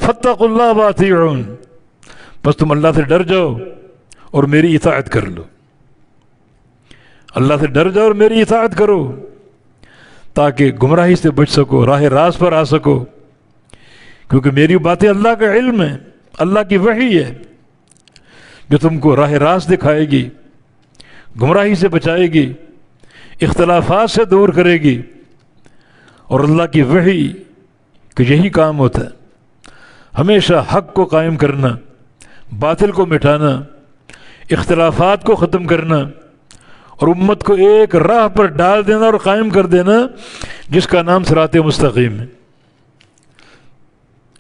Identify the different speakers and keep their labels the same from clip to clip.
Speaker 1: فاتقوا اللہ واطیعون، بس تم اللہ سے ڈر جاؤ اور میری اطاعت کر لو، اللہ سے ڈر جاؤ اور میری اطاعت کرو تاکہ گمراہی سے بچ سکو، راہ راست پر آ سکو، کیونکہ میری باتیں اللہ کا علم ہے، اللہ کی وحی ہے جو تم کو راہ راست دکھائے گی، گمراہی سے بچائے گی، اختلافات سے دور کرے گی۔ اور اللہ کی وحی کہ یہی کام ہوتا ہے، ہمیشہ حق کو قائم کرنا، باطل کو مٹانا، اختلافات کو ختم کرنا، اور امت کو ایک راہ پر ڈال دینا اور قائم کر دینا جس کا نام صراط مستقیم ہے۔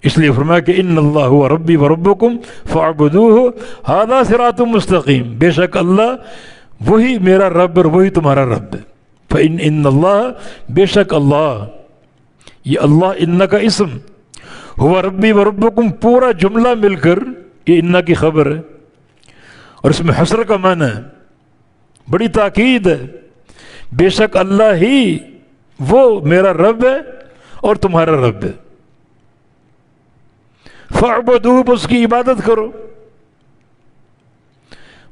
Speaker 1: اس لیے فرمایا کہ ان اللہ هو ربی وربکم فاعبدوہ ھذا صراط مستقیم، بے شک اللہ وہی میرا رب اور وہی تمہارا رب ہے۔ فإن اللہ، بے شک اللہ، یہ اللہ ان کا اسم، ہوا ربی وربکم پورا جملہ مل کر یہ ان کی خبر ہے، اور اس میں حصر کا معنی ہے، بڑی تاکید ہے، بے شک اللہ ہی وہ میرا رب ہے اور تمہارا رب ہے۔ فاعبدوہ، اس کی عبادت کرو۔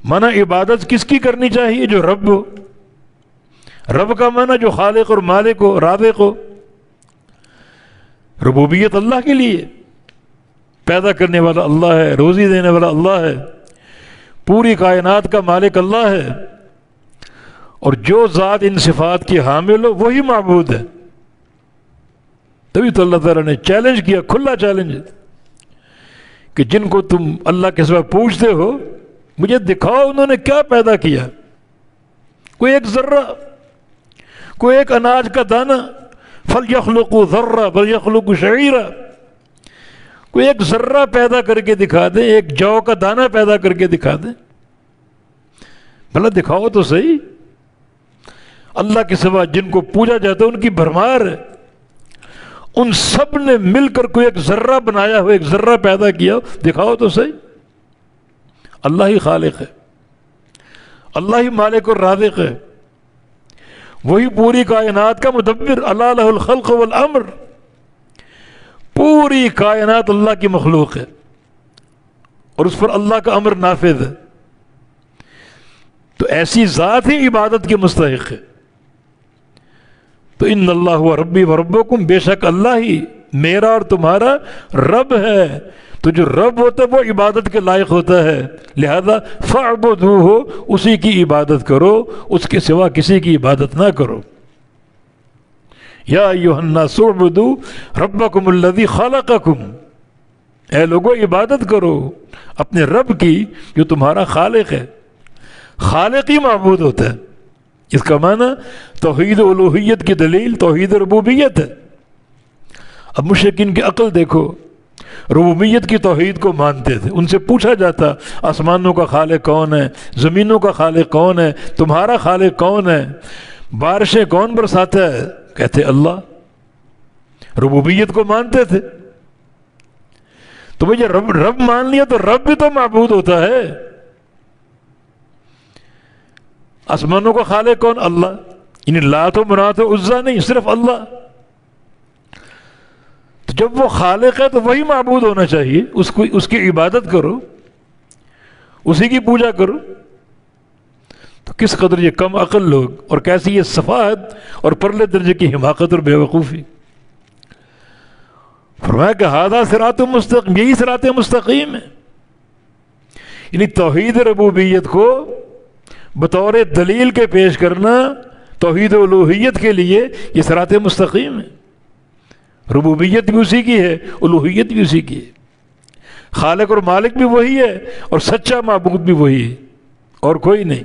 Speaker 1: معنی عبادت کس کی کرنی چاہیے؟ جو رب ہو۔ رب کا معنی جو خالق اور مالک ہو، رازق ہو۔ ربوبیت اللہ کے لیے، پیدا کرنے والا اللہ ہے، روزی دینے والا اللہ ہے، پوری کائنات کا مالک اللہ ہے، اور جو ذات ان صفات کی حامل ہو وہی معبود ہے۔ تبھی تو اللہ تعالیٰ نے چیلنج کیا، کھلا چیلنج ہے کہ جن کو تم اللہ کے سوا پوچھتے ہو مجھے دکھاؤ انہوں نے کیا پیدا کیا، کوئی ایک ذرہ، کوئی ایک اناج کا دانہ، فَلْيَخْلُقُوا ذَرَّةً فَلْيَخْلُقُوا شَعِيرًا، کوئی ایک ذرہ پیدا کر کے دکھا دیں، ایک جو کا دانہ پیدا کر کے دکھا دیں، بھلا دکھاؤ تو صحیح۔ اللہ کے سوا جن کو پوجا جاتا ہے ان کی بھرمار ہے، ان سب نے مل کر کوئی ایک ذرہ بنایا ہو، ایک ذرہ پیدا کیا ہو، دکھاؤ تو صحیح۔ اللہ ہی خالق ہے، اللہ ہی مالک اور رازق ہے، وہی پوری کائنات کا مدبر، الا لہ الخلق والامر، پوری کائنات اللہ کی مخلوق ہے اور اس پر اللہ کا امر نافذ ہے، تو ایسی ذات ہی عبادت کے مستحق ہے۔ تو ان اللہ ہوا ربی وربکم، بے شک اللہ ہی میرا اور تمہارا رب ہے، تو جو رب ہوتا ہے وہ عبادت کے لائق ہوتا ہے، لہذا فاعبدوہ، اسی کی عبادت کرو، اس کے سوا کسی کی عبادت نہ کرو۔ یا ایھا الناس اعبدوا ربکم الذی خلقکم، اے لوگو عبادت کرو اپنے رب کی جو تمہارا خالق ہے۔ خالق ہی معبود ہوتا ہے، اس کا معنی توحید الوہیت کی دلیل توحید ربوبیت ہے۔ اب مشرکین کی عقل دیکھو، ربوبیت کی توحید کو مانتے تھے، ان سے پوچھا جاتا آسمانوں کا خالق کون ہے، زمینوں کا خالق کون ہے، تمہارا خالق کون ہے، بارشیں کون برساتا ہے، کہتے اللہ، ربوبیت کو مانتے تھے۔ تو بھئی رب مان لیا تو رب بھی تو معبود ہوتا ہے۔ آسمانوں کا خالق کون؟ اللہ، یعنی لات و منات و عزا نہیں، صرف اللہ۔ تو جب وہ خالق ہے تو وہی معبود ہونا چاہیے، اس کی عبادت کرو، اسی کی پوجا کرو۔ تو کس قدر یہ کم عقل لوگ، اور کیسی یہ سفاہت اور پرلے درجے کی حماقت اور بے وقوفی۔ فرمایا کہ ھذا صراط مستقیم، یہی صراط مستقیم ہے، یعنی توحید ربوبیت کو بطور دلیل کے پیش کرنا توحید الوہیت کے لیے، یہ صراط مستقیم ہے۔ ربوبیت بھی اسی کی ہے، الوہیت بھی اسی کی ہے، خالق اور مالک بھی وہی ہے اور سچا معبود بھی وہی ہے، اور کوئی نہیں۔